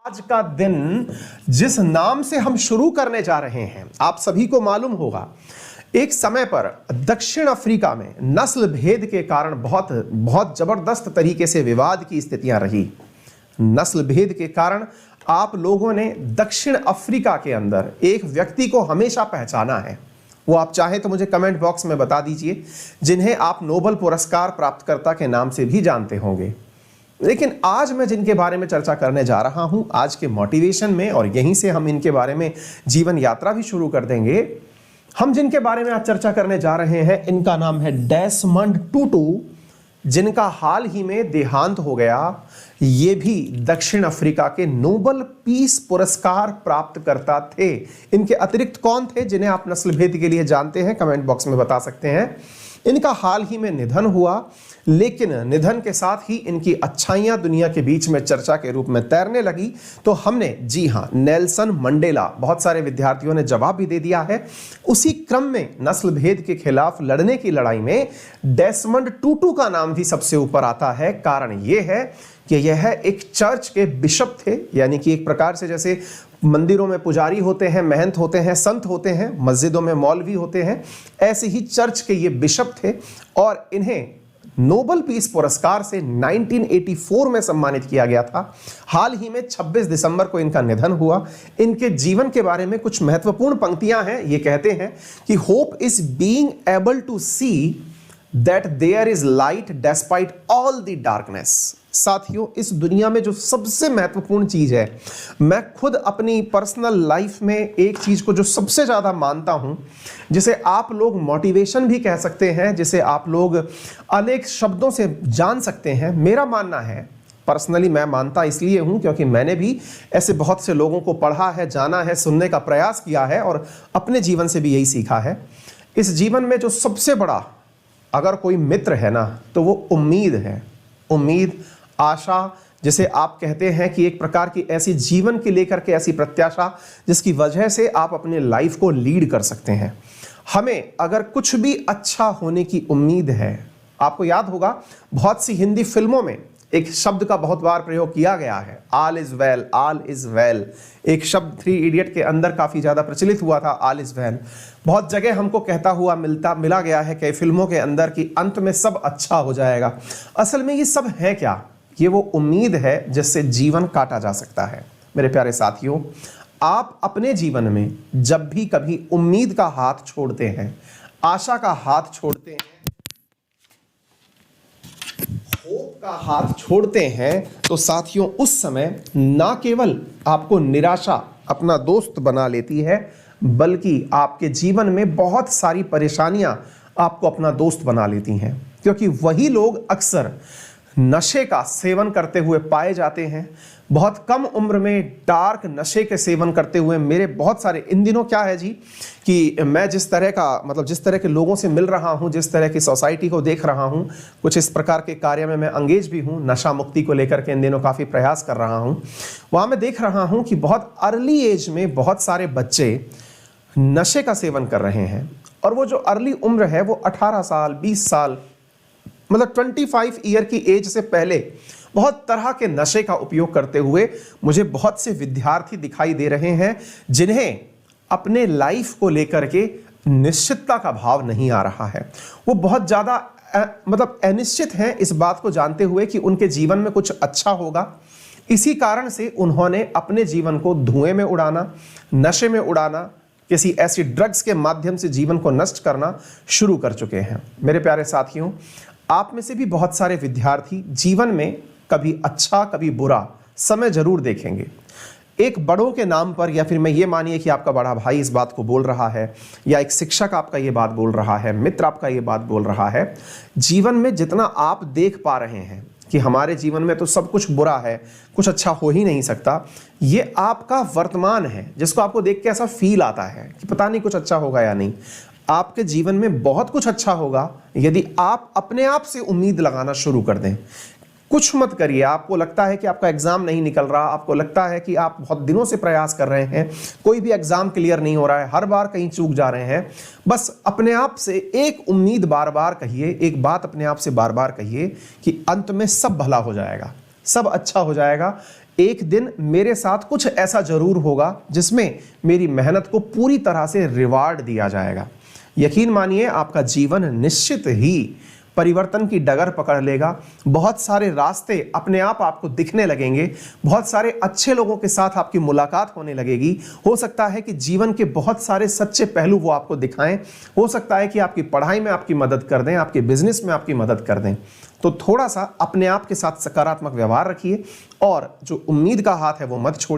आज का दिन जिस नाम से हम शुरू करने जा रहे हैं, आप सभी को मालूम होगा एक समय पर दक्षिण अफ्रीका में नस्ल भेद के कारण बहुत जबरदस्त तरीके से विवाद की स्थितियां रही। नस्ल भेद के कारण आप लोगों ने दक्षिण अफ्रीका के अंदर एक व्यक्ति को हमेशा पहचाना है। वो आप चाहें तो मुझे कमेंट बॉक्स में बता दीजिए, जिन्हें आप नोबेल पुरस्कार प्राप्तकर्ता के नाम से भी जानते होंगे। लेकिन आज मैं जिनके बारे में चर्चा करने जा रहा हूं, आज के मोटिवेशन में, और यहीं से हम इनके बारे में जीवन यात्रा भी शुरू कर देंगे। हम जिनके बारे में आज चर्चा करने जा रहे हैं, इनका नाम है डेसमंड टूटू, जिनका हाल ही में देहांत हो गया। ये भी दक्षिण अफ्रीका के नोबेल पीस पुरस्कार प्राप्तकर्ता थे। इनके अतिरिक्त कौन थे जिन्हें आप नस्ल भेद के लिए जानते हैं, कमेंट बॉक्स में बता सकते हैं। इनका हाल ही में निधन हुआ, लेकिन निधन के साथ ही इनकी अच्छाइयां दुनिया के बीच में चर्चा के रूप में तैरने लगी। तो हमने, जी हां, नेल्सन मंडेला, बहुत सारे विद्यार्थियों ने जवाब भी दे दिया है। उसी क्रम में नस्ल भेद के खिलाफ लड़ने की लड़ाई में डेसमंड टूटू का नाम भी सबसे ऊपर आता है। कारण यह है कि यह एक चर्च के बिशप थे, यानी कि एक प्रकार से जैसे मंदिरों में पुजारी होते हैं, महंत होते हैं, संत होते हैं, मस्जिदों में मौलवी होते हैं, ऐसे ही चर्च के ये बिशप थे। और इन्हें नोबेल पीस पुरस्कार से 1984 में सम्मानित किया गया था। हाल ही में 26 दिसंबर को इनका निधन हुआ। इनके जीवन के बारे में कुछ महत्वपूर्ण पंक्तियां हैं। ये कहते हैं कि hope is being able to see that there is light despite all the darkness. साथियों, इस दुनिया में जो सबसे महत्वपूर्ण चीज है, मैं खुद अपनी पर्सनल लाइफ में एक चीज को जो सबसे ज्यादा मानता हूं, जिसे आप लोग मोटिवेशन भी कह सकते हैं, जिसे आप लोग अनेक शब्दों से जान सकते हैं। मेरा मानना है, पर्सनली मैं मानता इसलिए हूं क्योंकि मैंने भी ऐसे बहुत से लोगों को पढ़ा है, जाना है, सुनने का प्रयास किया है और अपने जीवन से भी यही सीखा है। इस जीवन में जो सबसे बड़ा अगर कोई मित्र है ना, तो वो उम्मीद है। उम्मीद, आशा, जिसे आप कहते हैं कि एक प्रकार की ऐसी जीवन के लेकर के ऐसी प्रत्याशा जिसकी वजह से आप अपने लाइफ को लीड कर सकते हैं। हमें अगर कुछ भी अच्छा होने की उम्मीद है, आपको याद होगा बहुत सी हिंदी फिल्मों में एक शब्द का बहुत बार प्रयोग किया गया है, all is well, all is well. एक शब्द 3 इडियट के अंदर काफी ज्यादा प्रचलित हुआ था, ऑल इज वेल। बहुत जगह हमको कहता हुआ मिला गया है कई फिल्मों के अंदर कि अंत में सब अच्छा हो जाएगा। असल में ये सब है क्या? ये वो उम्मीद है जिससे जीवन काटा जा सकता है। मेरे प्यारे साथियों, आप अपने जीवन में जब भी कभी उम्मीद का हाथ छोड़ते हैं, आशा का हाथ छोड़ते हैं, होप का हाथ छोड़ते हैं, तो साथियों उस समय ना केवल आपको निराशा अपना दोस्त बना लेती है, बल्कि आपके जीवन में बहुत सारी परेशानियां आपको अपना दोस्त बना लेती हैं। क्योंकि वही लोग अक्सर नशे का सेवन करते हुए पाए जाते हैं। बहुत कम उम्र में डार्क नशे के सेवन करते हुए मेरे बहुत सारे, इन दिनों क्या है जी कि मैं जिस तरह के लोगों से मिल रहा हूं, जिस तरह की सोसाइटी को देख रहा हूं, कुछ इस प्रकार के कार्य में मैं अंगेज भी हूं। नशा मुक्ति को लेकर के इन दिनों काफ़ी प्रयास कर रहा हूं। वहाँ मैं देख रहा हूं कि बहुत अर्ली एज में बहुत सारे बच्चे नशे का सेवन कर रहे हैं। और वो जो अर्ली उम्र है वो 18 साल, 20 साल, मतलब 25 ईयर की एज से पहले बहुत तरह के नशे का उपयोग करते हुए मुझे बहुत से विद्यार्थी दिखाई दे रहे हैं, जिन्हें अपने लाइफ को लेकर के निश्चितता का भाव नहीं आ रहा है। वो बहुत ज़्यादा अनिश्चित हैं इस बात को जानते हुए कि उनके जीवन में कुछ अच्छा होगा। इसी कारण से उन्होंने अपने जीवन को धुएं में उड़ाना, नशे में उड़ाना, किसी ऐसी ड्रग्स के माध्यम से जीवन को नष्ट करना शुरू कर चुके हैं। मेरे प्यारे साथियों, आप में से भी बहुत सारे विद्यार्थी जीवन में कभी अच्छा कभी बुरा समय जरूर देखेंगे। एक बड़ों के नाम पर, या फिर मैं ये मानिए कि आपका बड़ा भाई इस बात को बोल रहा है, या एक शिक्षक आपका ये बात बोल रहा है, मित्र आपका ये बात बोल रहा है, जीवन में जितना आप देख पा रहे हैं कि हमारे जीवन में तो सब कुछ बुरा है, कुछ अच्छा हो ही नहीं सकता, ये आपका वर्तमान है, जिसको आपको देख के ऐसा फील आता है कि पता नहीं कुछ अच्छा होगा या नहीं। आपके जीवन में बहुत कुछ अच्छा होगा यदि आप अपने आप से उम्मीद लगाना शुरू कर दें। कुछ मत करिए। आपको लगता है कि आपका एग्जाम नहीं निकल रहा, आपको लगता है कि आप बहुत दिनों से प्रयास कर रहे हैं, कोई भी एग्जाम क्लियर नहीं हो रहा है, हर बार कहीं चूक जा रहे हैं, बस अपने आप से एक उम्मीद बार बार कहिए, एक बात अपने आप से बार बार कहिए कि अंत में सब भला हो जाएगा, सब अच्छा हो जाएगा। एक दिन मेरे साथ कुछ ऐसा जरूर होगा जिसमें मेरी मेहनत को पूरी तरह से रिवार्ड दिया जाएगा। यकीन मानिए आपका जीवन निश्चित ही परिवर्तन की डगर पकड़ लेगा। बहुत सारे रास्ते अपने आप आपको दिखने लगेंगे, बहुत सारे अच्छे लोगों के साथ आपकी मुलाकात होने लगेगी। हो सकता है कि जीवन के बहुत सारे सच्चे पहलू वो आपको दिखाएं। हो सकता है कि आपकी पढ़ाई में आपकी मदद कर दें, आपके बिजनेस में आपकी मदद कर दें। तो थोड़ा सा अपने आप के साथ सकारात्मक व्यवहार रखिए और जो उम्मीद का हाथ है वो मत छोड़िए।